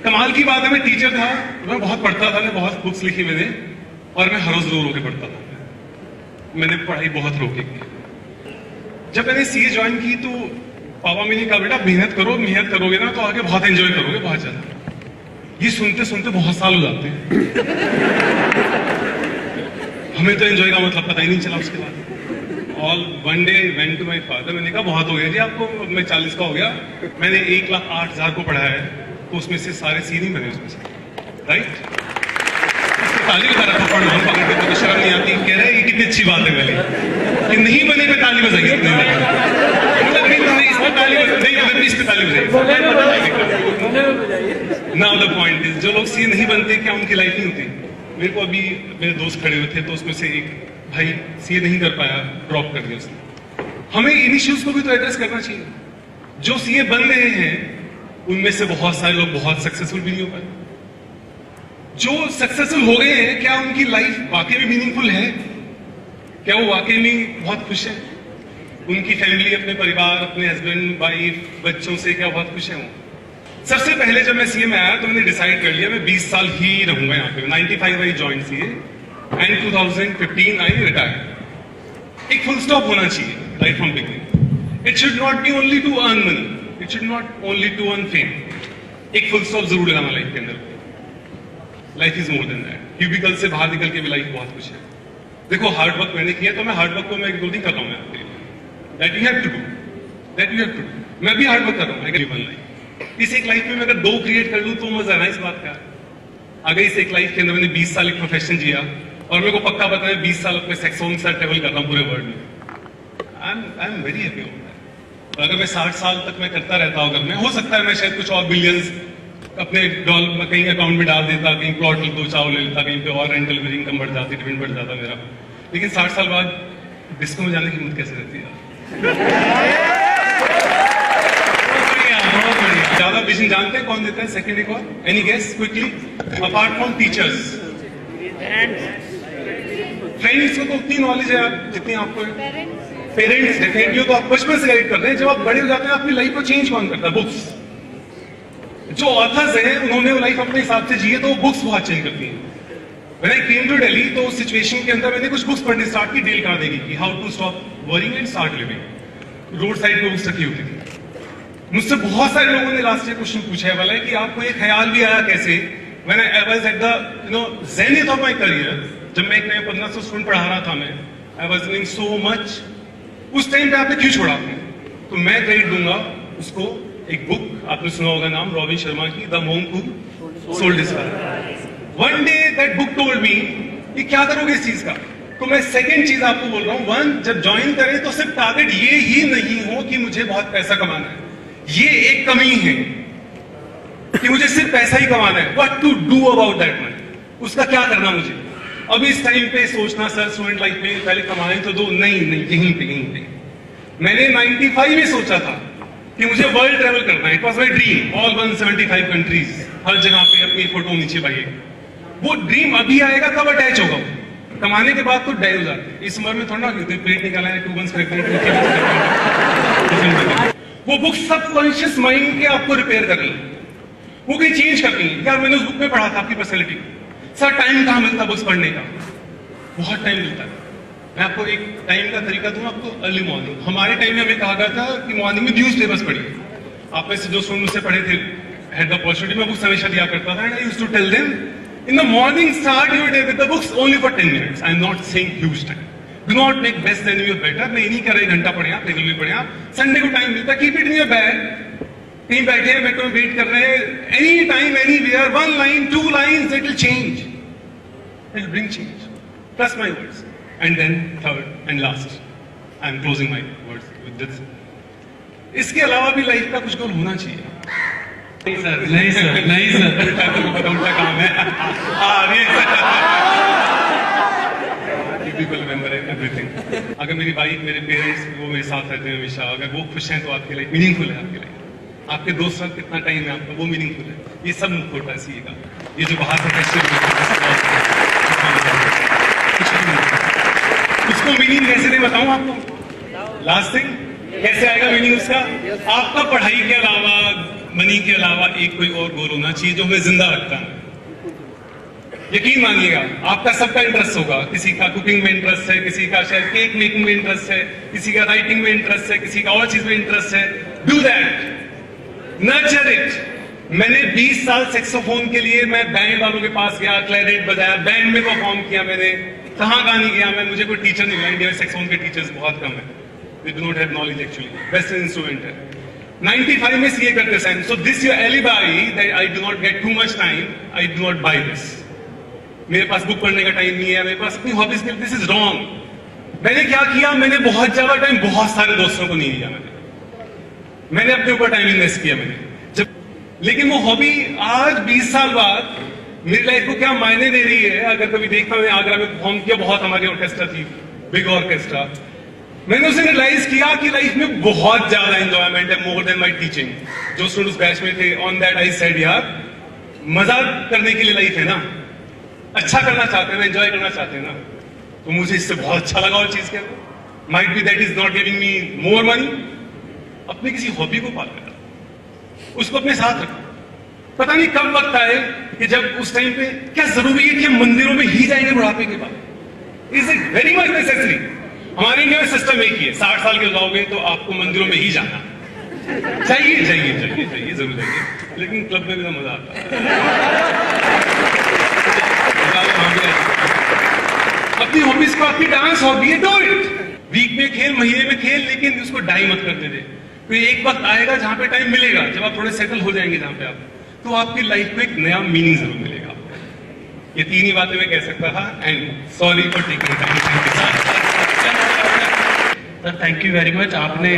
कमाल की बात है, मैं टीचर था, मैं बहुत पढ़ता था, मैं बहुत बुक्स लिखी मैंने, और मैं हर रोज रो के पढ़ता था। मैंने पढ़ाई बहुत रोकी की। जब मैंने सीए ज्वाइन की तो पापा मैंने कहा बेटा मेहनत करो, मेहनत करोगे ना तो आगे बहुत एंजॉय करोगे, बहुत ज्यादा। ये सुनते सुनते बहुत साल हो जाते हैं। हमें तो एंजॉय का मतलब पता ही नहीं चला। उसके बाद all one day went to my father, मैंने कहा बहुत हो गया जी आपको, मैं 40 का हो गया, मैंने 1,08,000 को पढ़ाया है, तो उसमें से सारे सी नहीं बने उसमें से, राइट? ताली बजा रहा था पढ़ना पकड़ के, तो शर्म नहीं आती? कह रहे ये कितनी अच्छी बात है मेरी कि नहीं बने पे ताली बजाइए, इसमें ताली बजाइए, इस पे ताली बजाइए। नाउ द पॉइंट इज, जो लोग सी नहीं बनते क्या उनकी लाइफ नहीं होती? मेरे को अभी मेरे दोस्त खड़े हुए थे, तो उसमें से एक भाई सीए नहीं कर पाया, ड्रॉप कर दिया उसने। हमें इन इश्यूज को भी तो एड्रेस करना चाहिए। जो सीए बन रहे हैं उनमें से बहुत सारे लोग बहुत सक्सेसफुल भी नहीं हो पाए। जो सक्सेसफुल हो गए हैं, क्या उनकी लाइफ वाकई में मीनिंगफुल है? क्या वो वाकई में बहुत खुश है? उनकी फैमिली, अपने परिवार, अपने हस्बैंड वाइफ, बच्चों से क्या बहुत खुश है वो? सबसे पहले जब मैं सीए में आया तो मैंने डिसाइड कर लिया मैं 20 साल ही रहूंगा यहाँ पे। 95 I join CA and 2015 I retire. एक फुल स्टॉप होना चाहिए right from beginning. It should not be only to earn money, it should not only to earn fame. एक फुल स्टॉप जरूर लगाना लाइफ के अंदर। Life is more than that. Cubicle से बाहर निकल के भी लाइफ बहुत कुछ है। देखो हार्ड वर्क मैंने किया, तो मैं हार्ड वर्क को मैं इग्नोर नहीं कर रहा हूं। मैं that you have to do, that you have to do. मैं भी हार्ड वर्क कर रहा हूं। इस एक लाइफ में मैं अगर 2 क्रिएट कर लूं तो मजा है इस बात का। अगर इस एक लाइफ के अंदर मैंने 20 साल एक प्रोफेशन जिया और मेरे को पक्का पता है 20 साल अपने सेक्सोन के साथ ट्रेवल कर रहा हूं पूरे वर्ल्ड में, आई एम वेरी हैप्पी होता है। अगर मैं 60 साल तक मैं करता रहता हूं, अगर मैं, हो सकता है मैं शायद कुछ और बिलियंस अपने डॉलर कहीं अकाउंट में डाल देता, कहीं प्लॉट दो चाव ले लेता, कहीं पे और रेंटल में इनकम बढ़ जाती, डिविडेंड बढ़ जाता मेरा। लेकिन 60 साल बाद डिस्को में जाने की हिम्मत कैसे रहती है? ज्यादा विजन जानते हैं कौन देता है? सेकंड एक और, any guess quickly? Apart from teachers, friends को तो उतनी नॉलेज है जितनी आपको है। पेरेंट्स डेफिनेटली तो आप बचपन से गाइड कर रहे हैं। जब आप बड़े हो जाते हैं अपनी लाइफ को चेंज कौन करता है? बुक्स। जो ऑथर्स हैं उन्होंने लाइफ अपने हिसाब से जी है, तो वो बुक्स बहुत चेंज करती हैं। When I came to Delhi, तो उस सिचुएशन के अंदर मैंने कुछ बुक्स पढ़ने स्टार्ट की डेल कार्नेगी की, how to stop worrying and start living. Road side पे बुक्स रखी होती थी। मुझसे बहुत सारे लोगों ने लास्ट ईयर क्वेश्चन पूछा है वाला है कि आपको ये ख्याल भी आया कैसे? When I was at the zenith of my career, जब मैं एक नया 1500 स्टूडेंट पढ़ा रहा था, मैं I was doing so much, उस टाइम पे आपने क्यों छोड़ा आपने? तो मैं क्रेडिट दूंगा उसको। एक बुक आपने सुना होगा नाम, रॉबिन शर्मा की, the monk who sold his soul. One day that book told me कि क्या करोगे इस चीज का। तो मैं सेकंड चीज आपको बोल रहा हूं, वन, जब ज्वाइन करें तो सिर्फ टारगेट ये ही नहीं हो कि मुझे बहुत पैसा कमाना है। ये एक कमी है कि मुझे सिर्फ पैसा ही कमाना है। What to do about that money, उसका क्या करना मुझे। अब इस टाइम पे सोचना सर स्टूडेंट लाइफ में पहले कमाए तो दो, नहीं यहीं पे। मैंने 95 में सोचा था कि मुझे वर्ल्ड ट्रेवल करना है। It was my dream, all 175 countries, हर जगह पे अपनी फोटो नीचे पाइए। वो ड्रीम अभी आएगा कब अटैच होगा? कमाने के बाद तो डाई हो जाते हैं। इस उम्र में थोड़ा ना प्लेट निकाला है, 2 मंथ्स वो बुक सबकॉन्शियस माइंड के आपको रिपेयर कर लें, वो कहीं चेंज करनी है। यार मैंने उस बुक में पढ़ा था आपकी पर्सनैलिटी। सर टाइम कहाँ मिलता बुक्स पढ़ने का? बहुत टाइम मिलता है। मैं आपको एक टाइम का तरीका दूं आपको, अर्ली मॉर्निंग। हमारे टाइम में हमें कहा गया था कि मॉर्निंग में न्यूज पेपर्स पढ़िए। आप में से जो स्टूडेंट मुझसे पढ़े थे, हैड द अपॉर्चुनिटी, मैं बुक्स हमेशा दिया करता था। And I used to tell them in the morning start your day with the books only for 10 minutes. I am not saying huge time, do not make best then your better. मैं नहीं कर रही घंटा पढ़े आप, table में पढ़े आप। संडे को टाइम मिलता है, keep it in your bag. कहीं बैठे हैं, मेरे को वेट कर रहे हैं, any time anywhere, 1 line 2 lines, it will change, it will bring change. Trust my words. And then third and last, I am closing my words with this. इसके अलावा भी लाइफ का कुछ गोल होना चाहिए। नहीं सर, नहीं सर, नहीं सर, उल्टा काम है। People remember everything. अगर मेरी वाइफ, मेरे पेरेंट्स, वो मेरे साथ रहते हैं हमेशा, अगर वो खुश हैं तो आपकी लाइफ मीनिंगफुल है। आपकी लाइफ, आपके दोस्त साथ कितना टाइम है आपका, वो मीनिंगफुल है। ये सब मुझको होता है सीए का। ये जो बाहर से उसको मीनिंग कैसे दे बताऊं आपको? लास्ट थिंग कैसे आएगा मीनिंग उसका? आपका पढ़ाई के अलावा मनी के अलावा एक कोई और गोल होना चाहिए जो हमें जिंदा रखता है। यकीन मानिएगा, आपका सबका इंटरेस्ट होगा, किसी का कुकिंग में इंटरेस्ट है, किसी का शायद केक मेकिंग में इंटरेस्ट है, किसी का राइटिंग में इंटरेस्ट है, किसी का और चीज में इंटरेस्ट है। Do that, nurture it. मैंने 20 साल सैक्सोफोन के लिए मैं बैंड वालों के पास गया, क्लैरिनेट बजाया, बैंड में परफॉर्म किया मैंने, कहाँ गाने गया मैं, मुझे कोई टीचर नहीं मिला। इंडिया में सैक्सोफोन के टीचर्स बहुत कम है, they do not have knowledge actually, western instrument है। 95 में सीए करते समय, so this your alibi that I do not get too much time, I do not buy this. मेरे पास बुक पढ़ने का टाइम नहीं है, मेरे पास अपनी हॉबीज के लिए, दिस इज रॉन्ग। मैंने क्या किया, मैंने बहुत ज्यादा टाइम बहुत सारे दोस्तों को नहीं दिया, मैंने अपने ऊपर टाइम इन्वेस्ट किया मैंने जब, लेकिन वो हॉबी आज 20 साल बाद मेरी लाइफ को क्या मायने दे रही है। अगर कभी देखता मैं आगरा में परफॉर्म किया, बहुत हमारी ऑर्केस्ट्रा थी, बिग ऑर्केस्ट्रा, मैंने उसे रियलाइज किया कि लाइफ में बहुत ज्यादा एंजॉयमेंट है, मोर देन माई टीचिंग। जो स्टूडेंट्स बैच में थे, ऑन दैट आई सेड यार मजा करने के लिए लाइफ है ना, अच्छा करना चाहते हैं ना, एंजॉय करना चाहते हैं ना, तो मुझे इससे बहुत अच्छा लगा और चीज क्या, might be that is not giving me more money. अपने किसी हॉबी को पाल करना, उसको अपने साथ रखना। पता नहीं कब वक्त आए कि जब उस टाइम पे क्या जरूरी है कि हम मंदिरों में ही जाएंगे बुढ़ापे के बाद, is it very much necessary. हमारे इंडिया में सिस्टम एक ही है, 60 साल के हो जाओगे तो आपको मंदिरों में ही जाना चाहिए, चाहिए चाहिए चाहिए जरूर जाइए, लेकिन क्लब में भी तो मजा आता है। अपनी हॉबीज को, आपकी डांस हॉबी है, डू इट। वीक में खेल, महीने में खेल, लेकिन उसको डाई मत करते थे। तो एक वक्त आएगा जहां पे टाइम मिलेगा, जब आप थोड़े सेटल हो जाएंगे जहां पे आप, तो आपकी लाइफ में एक नया मीनिंग जरूर मिलेगा आपको। ये 3 ही बातें मैं कह सकता था, and sorry for taking time. Sir thank you very much. आपने